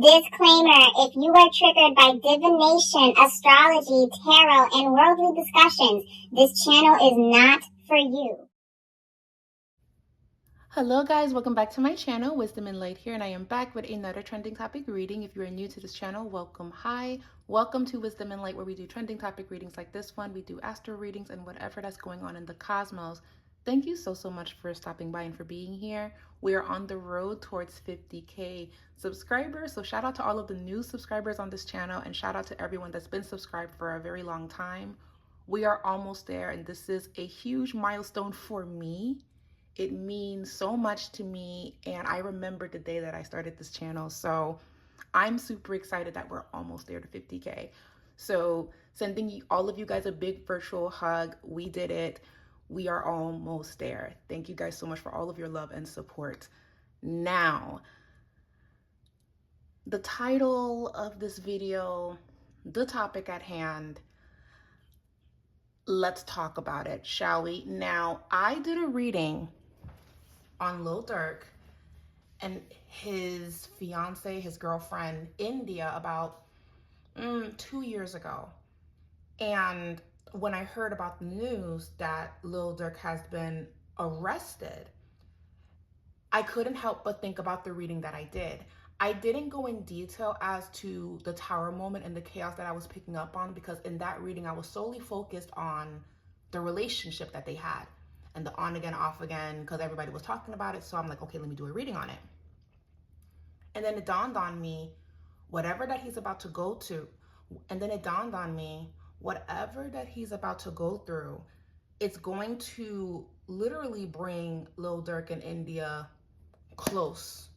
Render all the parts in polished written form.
Disclaimer, if you are triggered by divination, astrology, tarot, and worldly discussions, this channel is not for you. Hello guys, welcome back to my channel, Wisdom and Light here, and I am back with another trending topic reading. If you are new to this channel, welcome. Hi, welcome to Wisdom and Light, where we do trending topic readings like this one. We do astro readings and whatever that's going on in the cosmos. Thank you so much for stopping by and for being here. We are on the road towards 50K subscribers, so shout out to all of the new subscribers on this channel, and shout out to everyone that's been subscribed for a very long time. We are almost there, and this is a huge milestone for me. It means so much to me, and I remember the day that I started this channel, so I'm super excited that we're almost there to 50K. So sending all of you guys a big virtual hug. We did it. We are almost there. Thank you guys so much for all of your love and support. Now, the title of this video, the topic at hand, let's talk about it, shall we? Now, I did a reading on Lil Durk and his fiance, his girlfriend, India, about 2 years ago. And when I heard about the news that Lil Durk has been arrested, I couldn't help but think about the reading that I did. I didn't go in detail as to the tower moment and the chaos that I was picking up on, because in that reading I was solely focused on the relationship that they had and the on again, off again, because everybody was talking about it. So I'm like, okay, let me do a reading on it. And then it dawned on me, whatever that he's about to go to, and then it dawned on me, whatever that he's about to go through, it's going to literally bring Lil Durk and India close,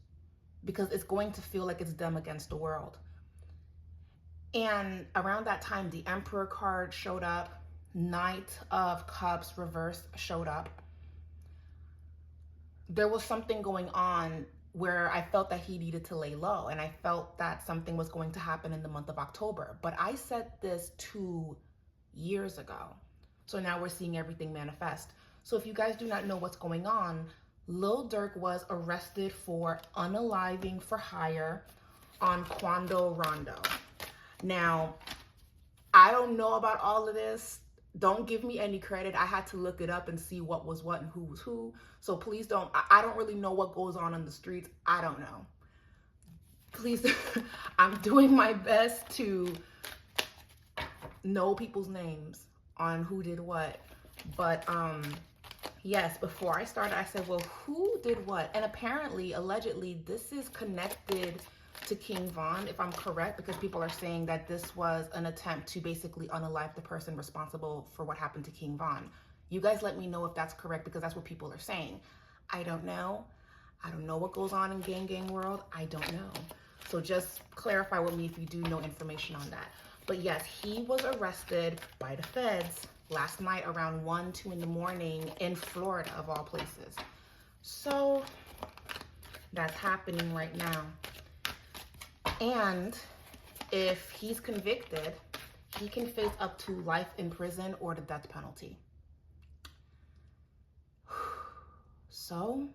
because it's going to feel like it's them against the world. And around that time, the Emperor card showed up, Knight of Cups reversed showed up. There was something going on where I felt that he needed to lay low, and I felt that something was going to happen in the month of October. But I said this 2 years ago. So now we're seeing everything manifest. So if you guys do not know what's going on, Lil Durk was arrested for unaliving for hire on Quando Rondo. Now, I don't know about all of this. Don't give me any credit. I had to look it up and see what was what and who was who. So please don't, I don't really know what goes on in the streets. I don't know. Please, I'm doing my best to know people's names on who did what. But yes, before I started, I said, well, who did what? And apparently, allegedly, this is connected to King Von, if I'm correct, because people are saying that this was an attempt to basically unalive the person responsible for what happened to King Von. You guys let me know if that's correct, because that's what people are saying. I don't know. I don't know what goes on in gang world. I don't know. So just clarify with me if you do know information on that. But yes, he was arrested by the feds last night around 1, 2 in the morning in Florida, of all places. So that's happening right now. And if he's convicted, he can face up to life in prison or the death penalty. So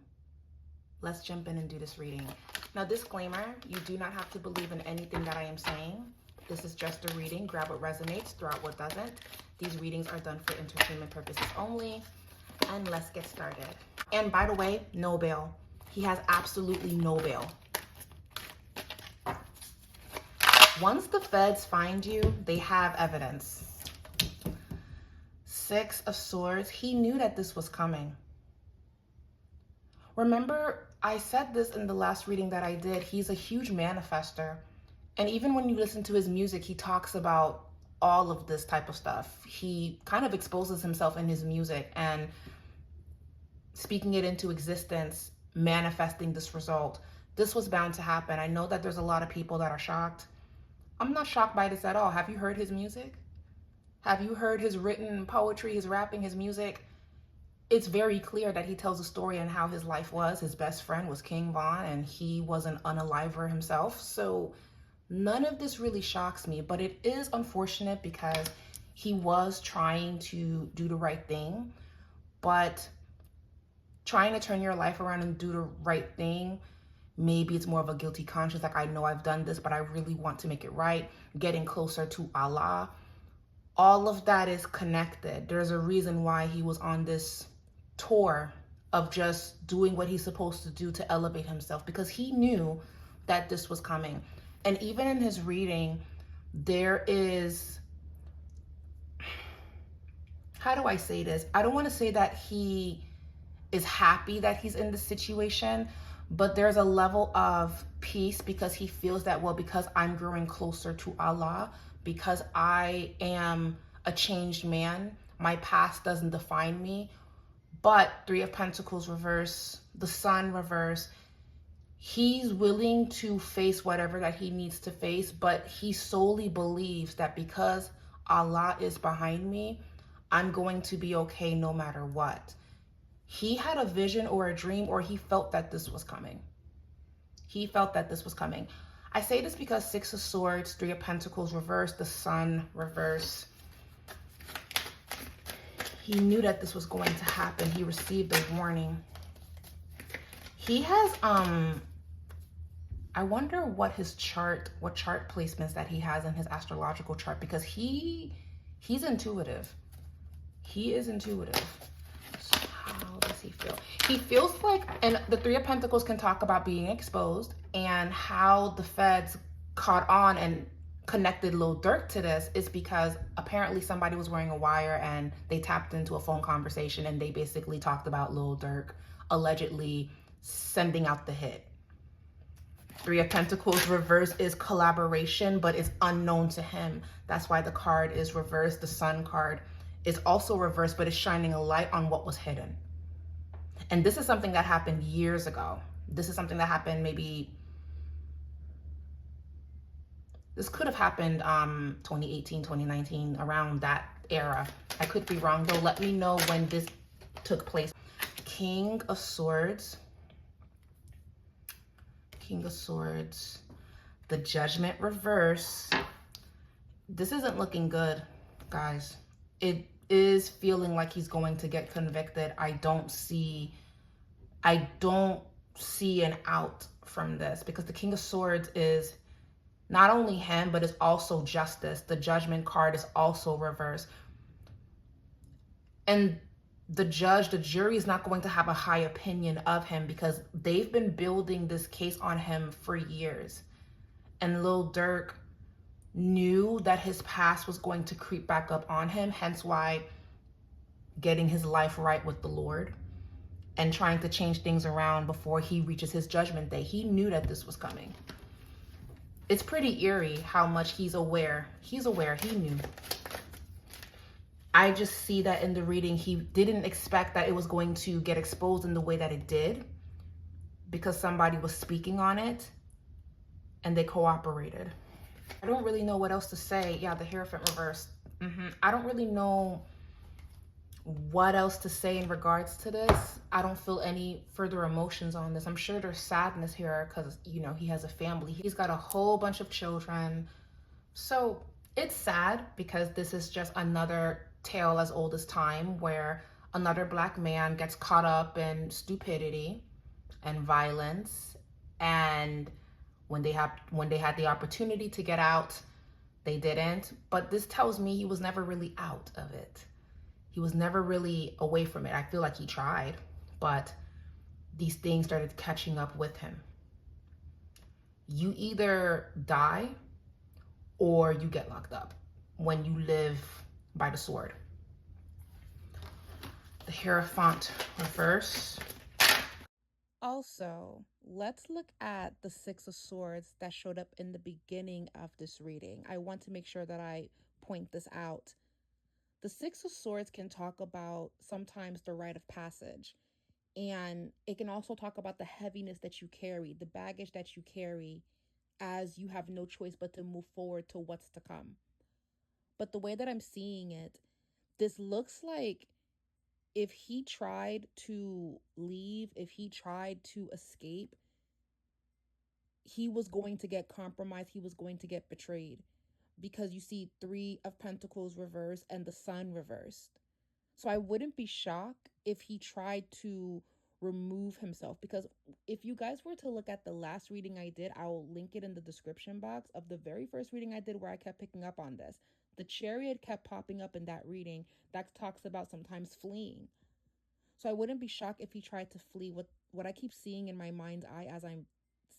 let's jump in and do this reading. Now, disclaimer, you do not have to believe in anything that I am saying. This is just a reading. Grab what resonates, throw out what doesn't. These readings are done for entertainment purposes only. And let's get started. And by the way, no bail. He has absolutely no bail. Once the feds find you, they have evidence. 6 of Swords. He knew that this was coming. Remember, I said this in the last reading that I did. He's a huge manifester. And even when you listen to his music, he talks about all of this type of stuff. He kind of exposes himself in his music and speaking it into existence, manifesting this result. This was bound to happen. I know that there's a lot of people that are shocked. I'm not shocked by this at all. Have you heard his music? Have you heard his written poetry, his rapping, his music? It's very clear that he tells a story on how his life was. His best friend was King Von, and he was an unaliver himself. So none of this really shocks me, but it is unfortunate because he was trying to do the right thing. But trying to turn your life around and do the right thing Maybe it's more of a guilty conscience, like I know I've done this, but I really want to make it right, getting closer to Allah. All of that is connected. There's a reason why he was on this tour of just doing what he's supposed to do to elevate himself, because he knew that this was coming. And even in his reading, there is, how do I say this? I don't want to say that he is happy that he's in this situation, but there's a level of peace because he feels that, well, because I'm growing closer to Allah, because I am a changed man, my past doesn't define me. But Three of Pentacles reverse, the Sun reverse, he's willing to face whatever that he needs to face, but he solely believes that because Allah is behind me, I'm going to be okay no matter what. He had a vision or a dream, or he felt that this was coming. He felt that this was coming. I say this because Six of Swords, Three of Pentacles reverse, the Sun reverse. He knew that this was going to happen. He received a warning. He has, I wonder what chart placements that he has in his astrological chart, because he's intuitive. He is intuitive. So how does he feel? He feels like, and the Three of Pentacles can talk about being exposed and how the feds caught on and connected Lil Durk to this is because apparently somebody was wearing a wire and they tapped into a phone conversation and they basically talked about Lil Durk allegedly sending out the hit. Three of Pentacles reverse is collaboration, but it's unknown to him. That's why the card is reversed. The Sun card is also reversed, but it's shining a light on what was hidden. And this is something that happened years ago. This is something that happened maybe, this could have happened 2018, 2019, around that era. I could be wrong though. Let me know when this took place. King of Swords. King of Swords. The Judgment reverse. This isn't looking good, guys. It is feeling like he's going to get convicted. I don't see an out from this, because the King of Swords is not only him, but it's also justice. The Judgment card is also reversed. And the jury is not going to have a high opinion of him because they've been building this case on him for years. And Lil Durk knew that his past was going to creep back up on him, hence why getting his life right with the Lord and trying to change things around before he reaches his judgment day. He knew that this was coming. It's pretty eerie how much he's aware. He's aware, he knew. I just see that in the reading, he didn't expect that it was going to get exposed in the way that it did because somebody was speaking on it and they cooperated. I don't really know what else to say. Yeah, the Hierophant reversed. I don't really know what else to say in regards to this. I don't feel any further emotions on this. I'm sure there's sadness here because, you know, he has a family. He's got a whole bunch of children. So it's sad because this is just another tale as old as time where another Black man gets caught up in stupidity and violence, and when they had the opportunity to get out, they didn't. But this tells me he was never really out of it. He was never really away from it. I feel like he tried, but these things started catching up with him. You either die or you get locked up when you live by the sword. The Hierophant reverse. Also, let's look at the Six of Swords that showed up in the beginning of this reading. I want to make sure that I point this out. The Six of Swords can talk about sometimes the rite of passage, and it can also talk about the heaviness that you carry, the baggage that you carry as you have no choice but to move forward to what's to come. But the way that I'm seeing it, this looks like if he tried to leave, if he tried to escape, he was going to get compromised. He was going to get betrayed, because you see Three of Pentacles reversed and the Sun reversed. So I wouldn't be shocked if he tried to remove himself. Because if you guys were to look at the last reading I did, I'll link it in the description box of the very first reading I did where I kept picking up on this. The chariot kept popping up in that reading that talks about sometimes fleeing. So I wouldn't be shocked if he tried to flee. What I keep seeing in my mind's eye as I'm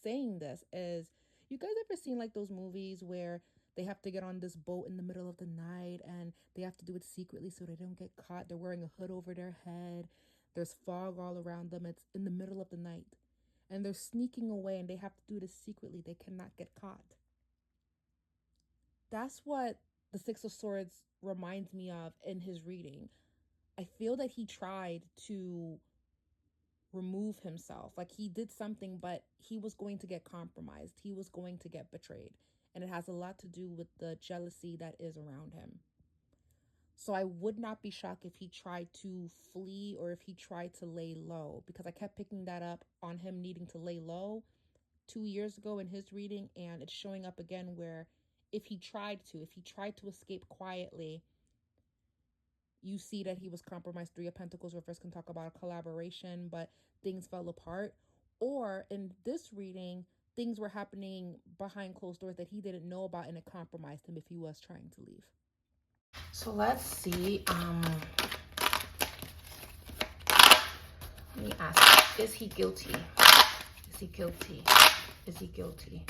saying this is, you guys ever seen like those movies where they have to get on this boat in the middle of the night and they have to do it secretly so they don't get caught? They're wearing a hood over their head. There's fog all around them. It's in the middle of the night. And they're sneaking away and they have to do this secretly. They cannot get caught. That's what the Six of Swords reminds me of in his reading. I feel that he tried to remove himself. Like he did something, but he was going to get compromised. He was going to get betrayed. And it has a lot to do with the jealousy that is around him. So I would not be shocked if he tried to flee or if he tried to lay low, because I kept picking that up on him needing to lay low 2 years ago in his reading, and it's showing up again where if he tried to escape quietly, you see that he was compromised. Three of Pentacles reverse can talk about a collaboration, but things fell apart. Or in this reading, things were happening behind closed doors that he didn't know about, and it compromised him if he was trying to leave. So let's see. Let me ask, is he guilty? Is he guilty? Is he guilty?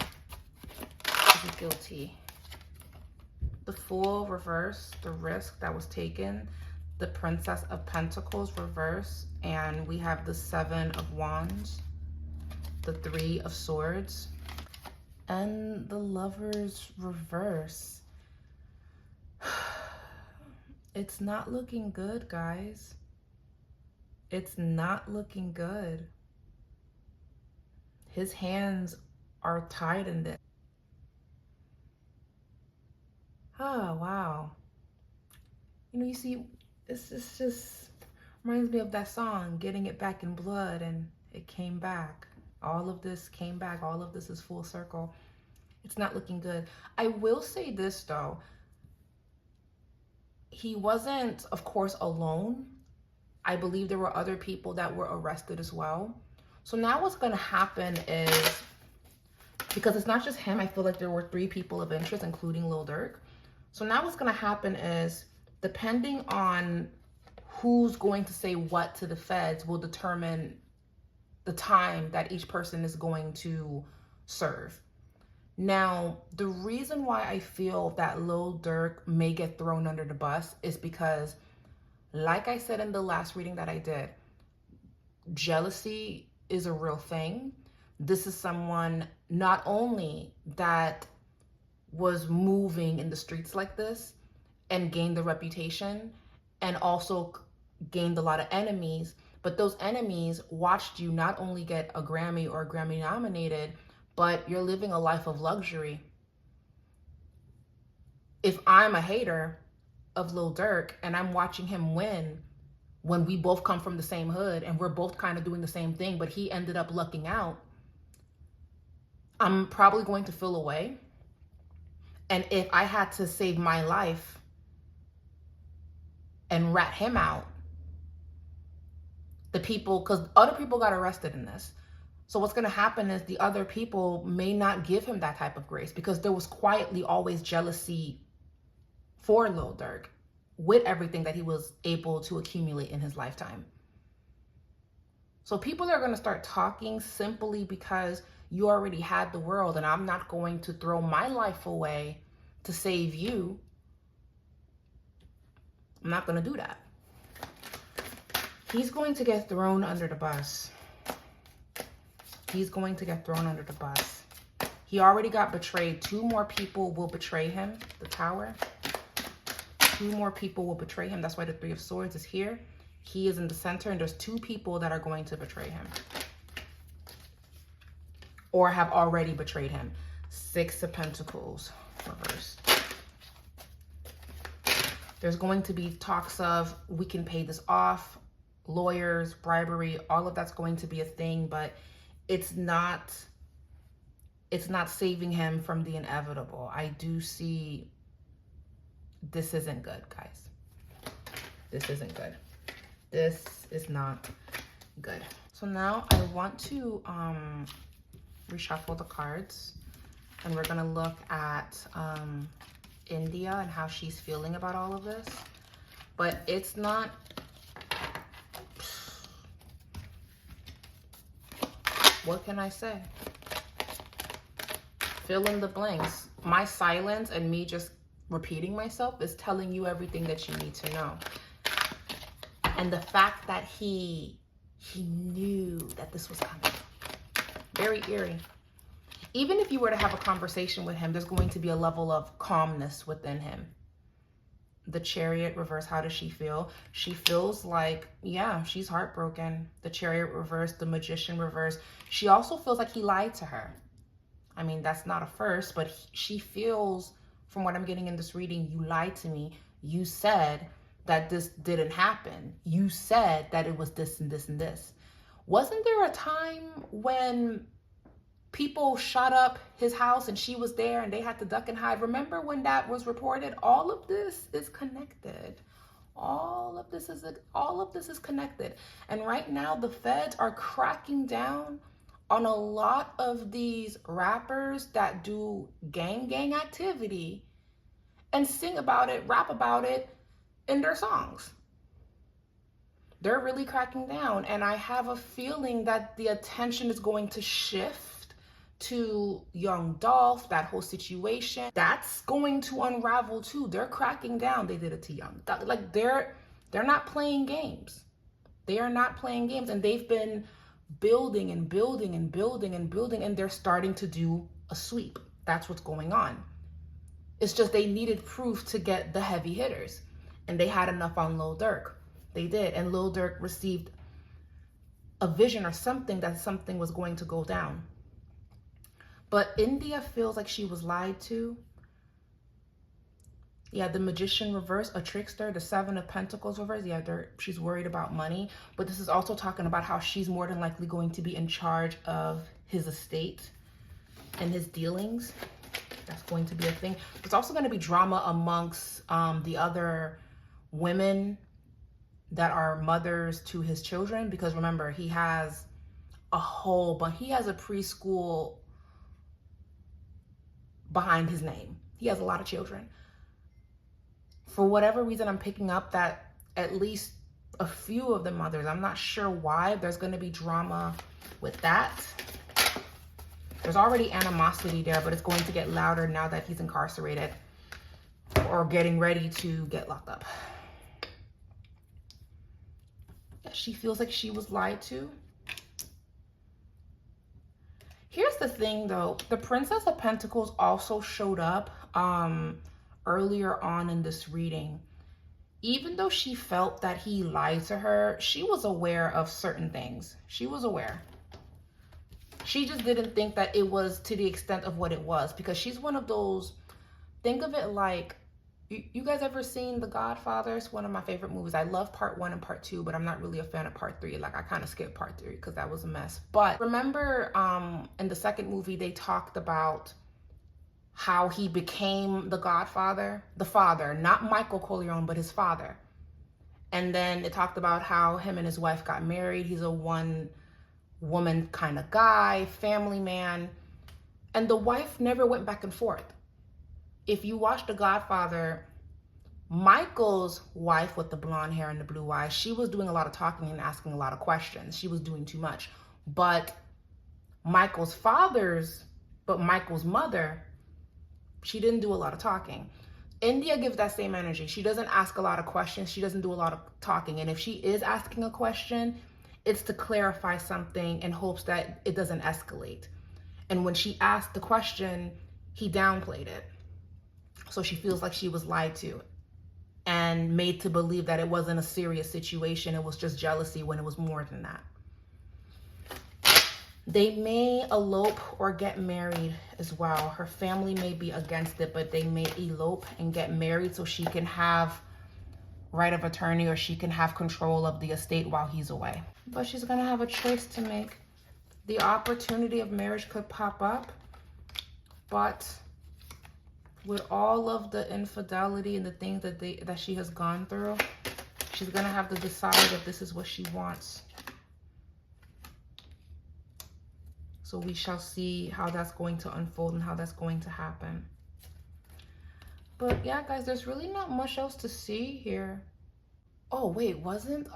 Is he guilty? The Fool reverse, the risk that was taken, the Princess of Pentacles reverse, and we have the Seven of Wands, the Three of Swords, and the Lovers reverse. It's not looking good, guys. It's not looking good. His hands are tied in this. Oh, wow. You know, you see, this just reminds me of that song, Getting It Back in Blood, and it came back. All of this came back. All of this is full circle. It's not looking good. I will say this, though. He wasn't, of course, alone. I believe there were other people that were arrested as well. So now what's going to happen is, because it's not just him, I feel like there were 3 people of interest, including Lil Durk. So now what's going to happen is, depending on who's going to say what to the feds will determine the time that each person is going to serve. Now, the reason why I feel that Lil Durk may get thrown under the bus is because, like I said in the last reading that I did, jealousy is a real thing. This is someone not only that was moving in the streets like this and gained the reputation and also gained a lot of enemies, but those enemies watched you not only get a Grammy or Grammy nominated, but you're living a life of luxury. If I'm a hater of Lil Durk and I'm watching him win when we both come from the same hood and we're both kind of doing the same thing, but he ended up lucking out, I'm probably going to feel away. And if I had to save my life and rat him out, the people, because other people got arrested in this. So what's going to happen is the other people may not give him that type of grace, because there was quietly always jealousy for Lil Durk with everything that he was able to accumulate in his lifetime. So people are going to start talking simply because you already had the world, and I'm not going to throw my life away to save you. I'm not going to do that. He's going to get thrown under the bus. He's going to get thrown under the bus. He already got betrayed. 2 more people will betray him. The Tower. 2 more people will betray him. That's why the Three of Swords is here. He is in the center, and there's 2 people that are going to betray him, or have already betrayed him. 6 of Pentacles reversed. There's going to be talks of, we can pay this off, lawyers, bribery, all of that's going to be a thing, but it's not saving him from the inevitable. I do see this isn't good, guys. This isn't good. This is not good. So now I want to reshuffle the cards, and we're gonna look at India and how she's feeling about all of this. But it's not, what can I say? Fill in the blanks. My silence and me just repeating myself is telling you everything that you need to know. And the fact that he knew that this was coming. Very eerie. Even if you were to have a conversation with him, there's going to be a level of calmness within him. The Chariot reverse, how does she feel? She feels like, yeah, she's heartbroken. The Chariot reverse, the Magician reverse. She also feels like he lied to her. I mean, that's not a first, but she feels, from what I'm getting in this reading, you lied to me. You said that this didn't happen. You said that it was this and this and this. Wasn't there a time when people shot up his house and she was there and they had to duck and hide? Remember when that was reported? All of this is connected. All of this is connected. And right now the feds are cracking down on a lot of these rappers that do gang activity and sing about it, rap about it in their songs. They're really cracking down, and I have a feeling that the attention is going to shift to young Dolph, that whole situation. That's going to unravel too. They're cracking down. They did it to young Dolph. Like they're not playing games. They are not playing games, and they've been building and building and building and building, and they're starting to do a sweep. That's what's going on. It's just they needed proof to get the heavy hitters, and they had enough on Lil Durk. They did, and Lil Durk received a vision or something that something was going to go down. But India feels like she was lied to. Yeah, the Magician reverse, a trickster, the Seven of Pentacles reverse. Yeah, she's worried about money. But this is also talking about how she's more than likely going to be in charge of his estate and his dealings. That's going to be a thing. There's also going to be drama amongst the other women that are mothers to his children. Because remember, he has a whole bunch. He has a preschool behind his name. He has a lot of children. For whatever reason, I'm picking up that at least a few of the mothers, I'm not sure why, there's going to be drama with that. There's already animosity there, but it's going to get louder now that he's incarcerated or getting ready to get locked up. She feels like she was lied to. Here's the thing though, the Princess of Pentacles also showed up earlier on in this reading. Even though she felt that he lied to her, she was aware of certain things. She was aware. She just didn't think that it was to the extent of what it was, because she's one of those, think of it like, you guys ever seen The Godfather? It's one of my favorite movies. I love part 1 and part 2, but I'm not really a fan of part 3. Like I kind of skipped part 3 because that was a mess. But remember in the second movie, they talked about how he became the Godfather, the father, not Michael Corleone, but his father. And then it talked about how him and his wife got married. He's a one-woman kind of guy, family man. And the wife never went back and forth. If you watch The Godfather, Michael's wife with the blonde hair and the blue eyes, she was doing a lot of talking and asking a lot of questions. She was doing too much. But Michael's mother, she didn't do a lot of talking. India gives that same energy. She doesn't ask a lot of questions. She doesn't do a lot of talking. And if she is asking a question, it's to clarify something in hopes that it doesn't escalate. And when she asked the question, he downplayed it. So she feels like she was lied to and made to believe that it wasn't a serious situation. It was just jealousy when it was more than that. They may elope or get married as well. Her family may be against it, but they may elope and get married so she can have right of attorney or she can have control of the estate while he's away. But she's going to have a choice to make. The opportunity of marriage could pop up, but with all of the infidelity and the things that she has gone through, she's going to have to decide if this is what she wants. So we shall see how that's going to unfold and how that's going to happen. But yeah, guys, there's really not much else to see here. Oh, wait, wasn't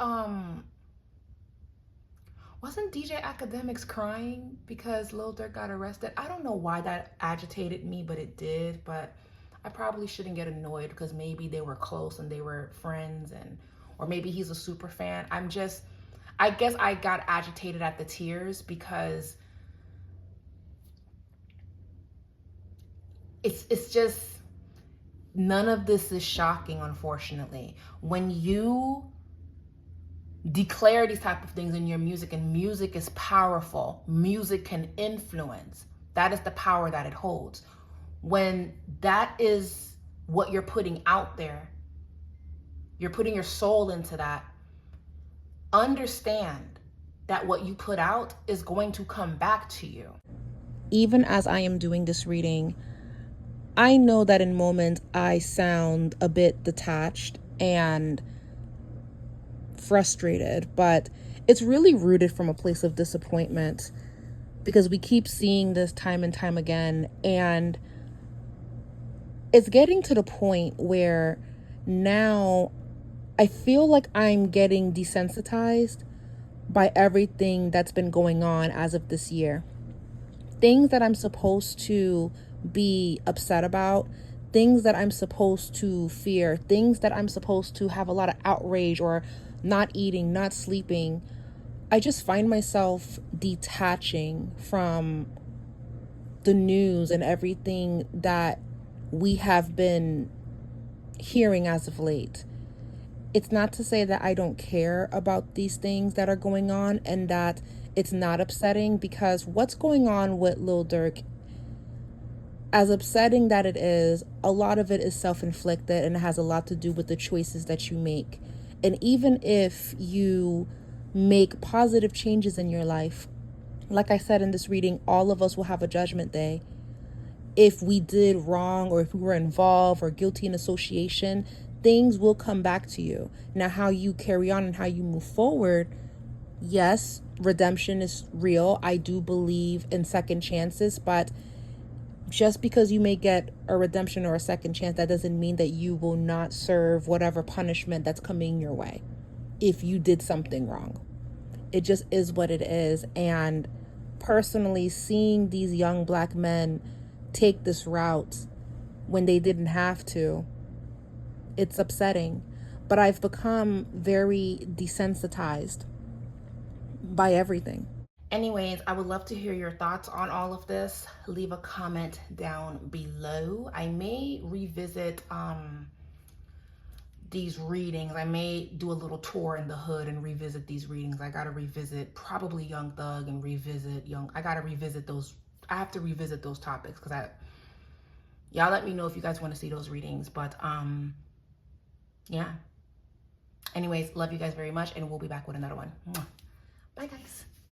DJ Academics crying because Lil Durk got arrested? I don't know why that agitated me, but it did. But I probably shouldn't get annoyed because maybe they were close and they were friends, or maybe he's a super fan. I guess I got agitated at the tears because it's just, none of this is shocking, unfortunately. When you declare these type of things in your music, and music is powerful, music can influence, that is the power that it holds. When that is what you're putting out there, you're putting your soul into that, understand that what you put out is going to come back to you. Even as I am doing this reading, I know that in moments I sound a bit detached and frustrated, but it's really rooted from a place of disappointment because we keep seeing this time and time again, and it's getting to the point where now I feel like I'm getting desensitized by everything that's been going on as of this year. Things that I'm supposed to be upset about, things that I'm supposed to fear, things that I'm supposed to have a lot of outrage or not eating, not sleeping. I just find myself detaching from the news and everything that we have been hearing as of late. It's not to say that I don't care about these things that are going on and that it's not upsetting, because what's going on with Lil Durk, as upsetting that it is, a lot of it is self-inflicted and it has a lot to do with the choices that you make. And even if you make positive changes in your life, like I said in this reading, all of us will have a judgment day. If we did wrong or if we were involved or guilty in association, things will come back to you. Now, how you carry on and how you move forward, yes, redemption is real. I do believe in second chances, but just because you may get a redemption or a second chance, that doesn't mean that you will not serve whatever punishment that's coming your way if you did something wrong. It just is what it is. And personally, seeing these young Black men take this route when they didn't have to, it's upsetting. But I've become very desensitized by everything. Anyways, I would love to hear your thoughts on all of this. Leave a comment down below. I may revisit these readings. I may do a little tour in the hood and revisit these readings. I gotta revisit probably Young Thug and I gotta revisit those. I have to revisit those topics because y'all let me know if you guys want to see those readings. But yeah. Anyways, love you guys very much, and we'll be back with another one. Bye, guys.